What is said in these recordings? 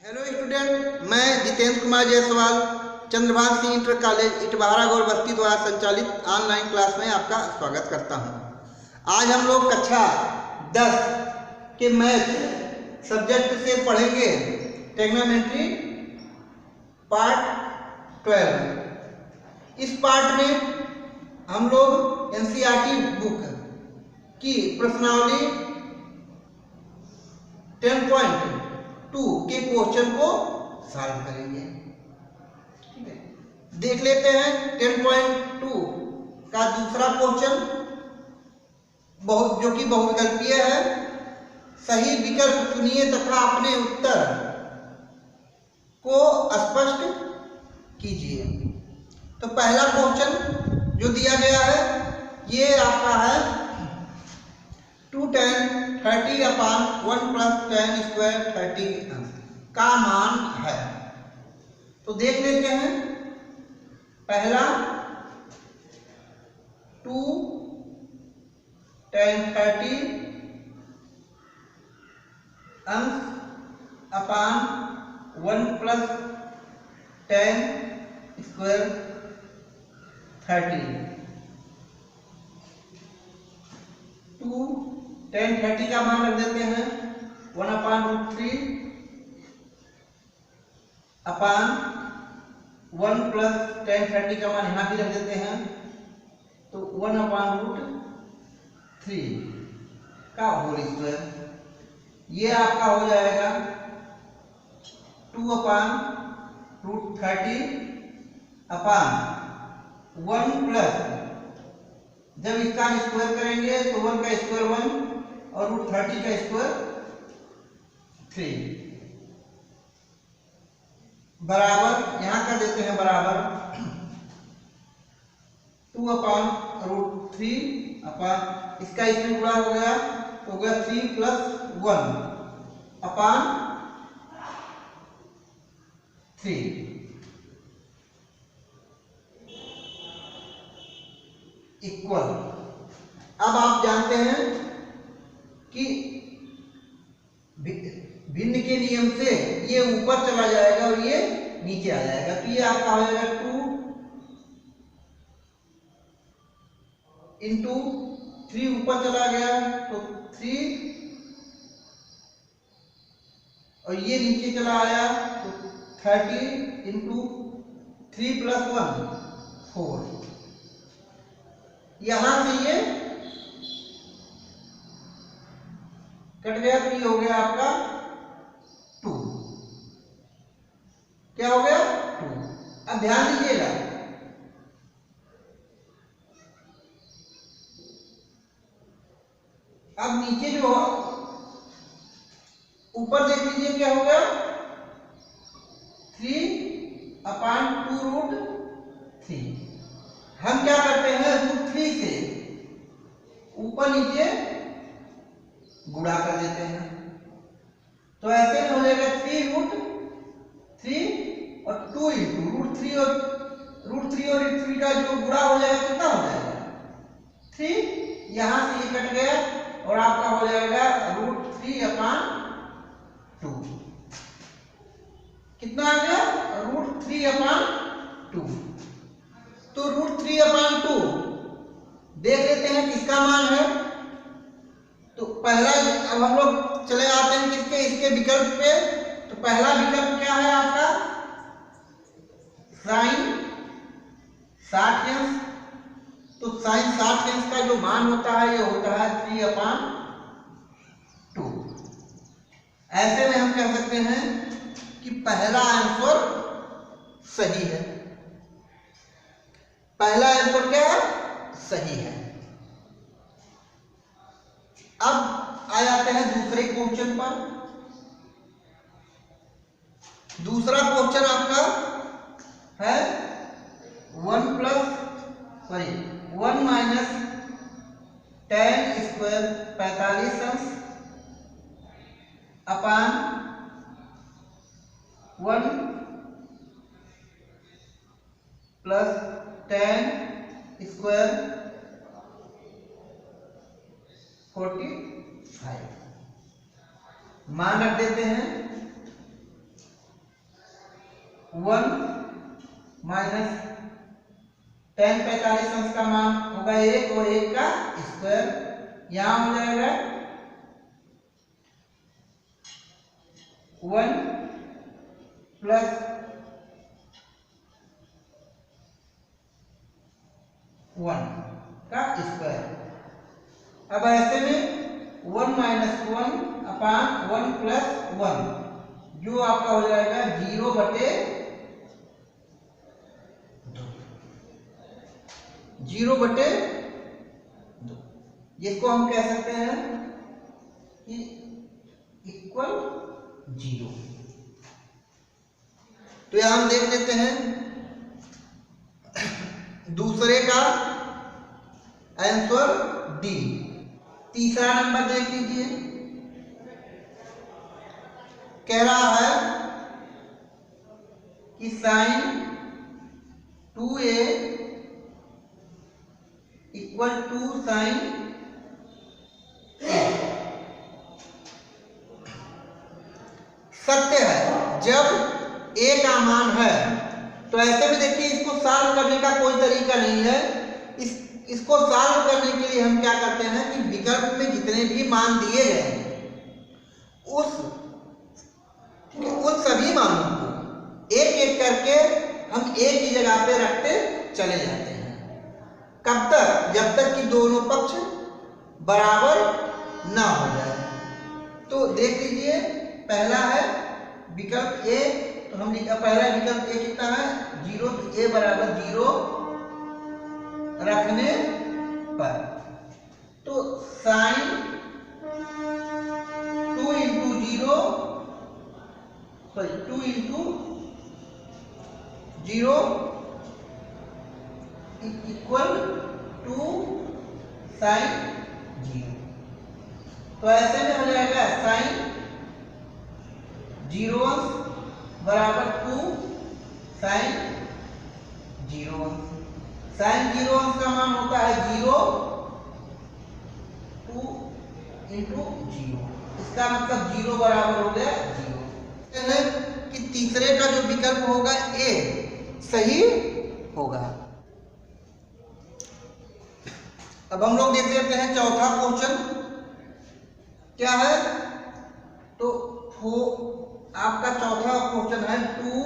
Hello student, मैं Jitendra Kumar Jaiswal Chandrabhan Singh inter college इटवारा गौर बस्ती द्वारा संचालित ऑनलाइन क्लास में आपका स्वागत करता हूं। आज हम लोग कक्षा 10 के मैथ सब्जेक्ट से पढ़ेंगे ट्रिग्नोमेट्री पार्ट 12। इस पार्ट में हम लोग एनसीईआरटी बुक की प्रश्नावली 10.2 के क्वेश्चन को सॉल्व करेंगे। ठीक है, देख लेते हैं 10.2 का दूसरा क्वेश्चन, जो कि बहुविकल्पीय है। सही विकल्प चुनिए तथा अपने उत्तर को स्पष्ट कीजिए। तो पहला क्वेश्चन जो दिया गया है ये आपका है 2 tan 30 अपान 1 प्लस tan स्क्वायर 30 का मान है। तो देख लेते हैं। पहला 2 tan 30 अंश अपान 1 प्लस tan स्क्वायर 30। 2 tan 30 का मान रख देते हैं 1/√3 अपान 1 प्लस tan 30 का मान यहाँ भी रख देते हैं, तो 1/√3 का होल स्क्वायर। ये आपका हो जाएगा 2/√30 अपान 1 प्लस, जब इसका स्क्वायर करेंगे तो 1 का स्क्वायर 1 और √30 का स्क्वायर 3 बराबर, यहां कर देते हैं बराबर 2/√3 अपान इसका इसमें गुणा हो गया तो हो गया 3 + 1 अपान 3 इक्वल। अब आप जानते हैं कि भिन्न के नियम से ये ऊपर चला जाएगा और ये नीचे आ जाएगा, तो ये आपका हो जाएगा 2 × 3 ऊपर चला गया तो 3 और ये नीचे चला आया तो 30 × 3 + 1 4। यहां से ये कट गया तो ये हो गया आपका 2। क्या हो गया 2। अब ध्यान दीजिएगा, अब नीचे जो ऊपर देख लीजिए क्या हो गया 3/2√3। हम क्या करते हैं √3 से ऊपर नीचे गुणा कर देते हैं, तो ऐसे में हो जाएगा 3√3 और 2 × √3 और √3 का जो गुणा हो जाएगा कितना हो जाएगा 3। यहां से ये कट गया और आपका हो जाएगा √3/2। कितना आ गया √3/2। तो √3/2 देख लेते हैं किसका मान है। तो पहला, अब हम लोग चले आते हैं किसके, इसके विकल्प पे। तो पहला विकल्प क्या है आपका sin 60 तो sin 60 का जो मान होता है ये होता है 3/2। ऐसे में हम कह सकते हैं कि पहला आंसर सही है। पहला आंसर क्या है सही है। अब आ जाते हैं दूसरे क्वेश्चन पर। दूसरा क्वेश्चन आपका है 1 माइनस tan स्क्वायर 45 अंश अपान 1 प्लस tan स्क्वायर 45। मान रख देते हैं 1 माइनस tan 45 अंश का मान होगा 1 और 1 का स्क्वायर, यहां हो जाएगा 1 प्लस 1 का स्क्वायर। अब ऐसे में 1 माइनस 1 अपान 1 प्लस 1 जो आपका हो जाएगा 0/2, जिसको हम कह सकते हैं कि इक्वल 0। तो यहां हम देख लेते हैं दूसरे का आंसर डी। तीसरा नंबर देख लीजिए, कह रहा है कि sine 2a equal to sine a। सत्य है जब a का मान है, तो ऐसे में देखिए इसको सॉल्व करने का कोई तरीका नहीं है। इसको सॉल्व करने के लिए हम क्या करते हैं कि विकल्प में जितने भी मान दिए गए हैं उन सभी मानों को एक एक करके हम एक ही जगह पे रखते चले जाते हैं। कब तक? जब तक कि दोनों पक्ष बराबर ना हो जाए। तो देख लीजिए, पहला है विकल्प ए, तो हम लिखा पहला विकल्प ए कितना है 0, तो ए बराबर 0 रखने पर तो sine 2 into 0 equal to sine 0। तो ऐसे में हो जाएगा साइन 0 अंश बराबर 2 साइन 0 अंश। साइन 0 अंश का मान होता है 0 2 इंटू 0, इसका मतलब 0 बराबर हो गया 0। कि तीसरे का जो विकल्प होगा ए सही होगा। अब हम लोग देख लेते हैं चौथा क्वेश्चन क्या है। तो आपका चौथा क्वेश्चन है 2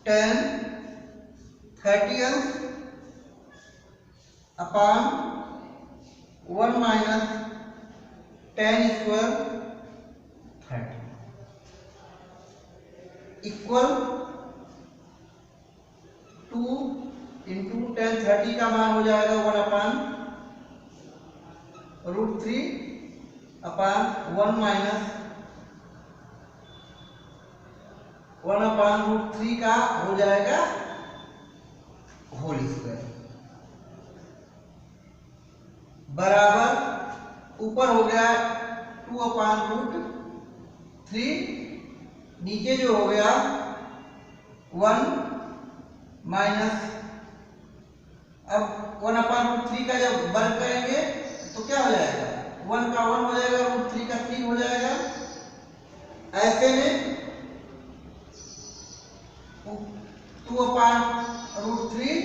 tan 30 अंश अपान 1 minus tan square 30 equal 2 into tan 30 का मान हो जाएगा 1/√3 अपान 1 माइनस 1/√3 का हो जाएगा होल स्क्वायर बराबर ऊपर हो गया 2/√3, नीचे जो हो गया 1 माइनस, अब 1/√3 का जब वर्ग करेंगे तो क्या हो जाएगा 1 का 1 हो जाएगा, √3 का 3 हो जाएगा। ऐसे में 2/√3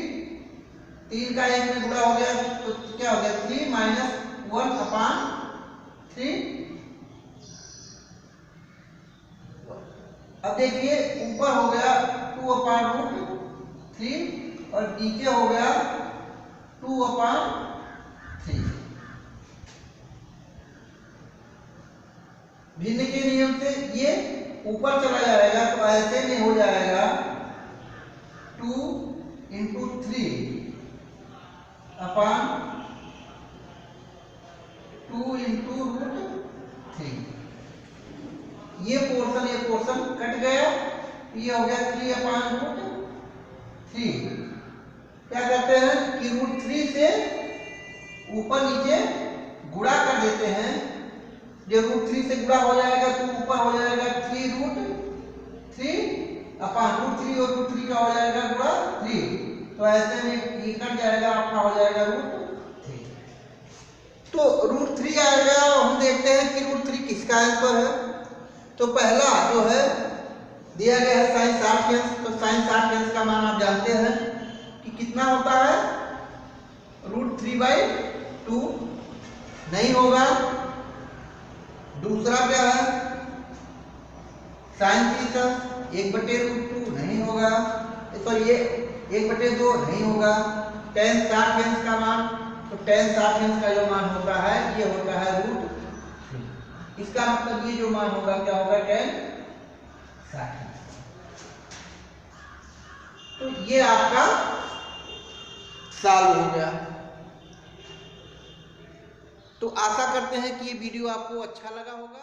3 का 1 में गुणा हो गया तो क्या हो गया 3 माइनस 1/3। अब देखिए ऊपर हो गया 2/√3 और नीचे हो गया 2/3। भिन्न के नियम से ये ऊपर चला जाएगा, तो ऐसे में हो जाएगा 2 इंटू 3 अपान 2 इंटू √3। ये पोर्शन कट गया, ये हो गया 3/√3। क्या करते हैं कि √3 से ऊपर नीचे गुणा कर देते हैं। जब √3 से गुणा हो जाएगा तो ऊपर हो जाएगा 3√3 अपान √3 और √3 का हो जाएगा गुणा 3। तो ऐसे में ये कट जाएगा, आपका हो जाएगा √3। तो √3 आएगा। हम देखते हैं कि √3 किसका आंसर है। तो पहला जो है दिया गया है साइन 60 अंश, तो साइन 60 अंश का मान आप जानते हैं कि कितना होता है, √3/2 नहीं होगा। दूसरा क्या है, साइन 30 अंश 1/√2 नहीं होगा, तो ये 1/2 नहीं होगा। tan 60 अंश का मान, तो tan 60 अंश का जो मान होता है ये होता है √3। इसका मतलब ये जो मान होगा क्या होगा, tan 60। तो ये आपका सॉल्व हो गया। तो आशा करते हैं कि ये वीडियो आपको अच्छा लगा होगा।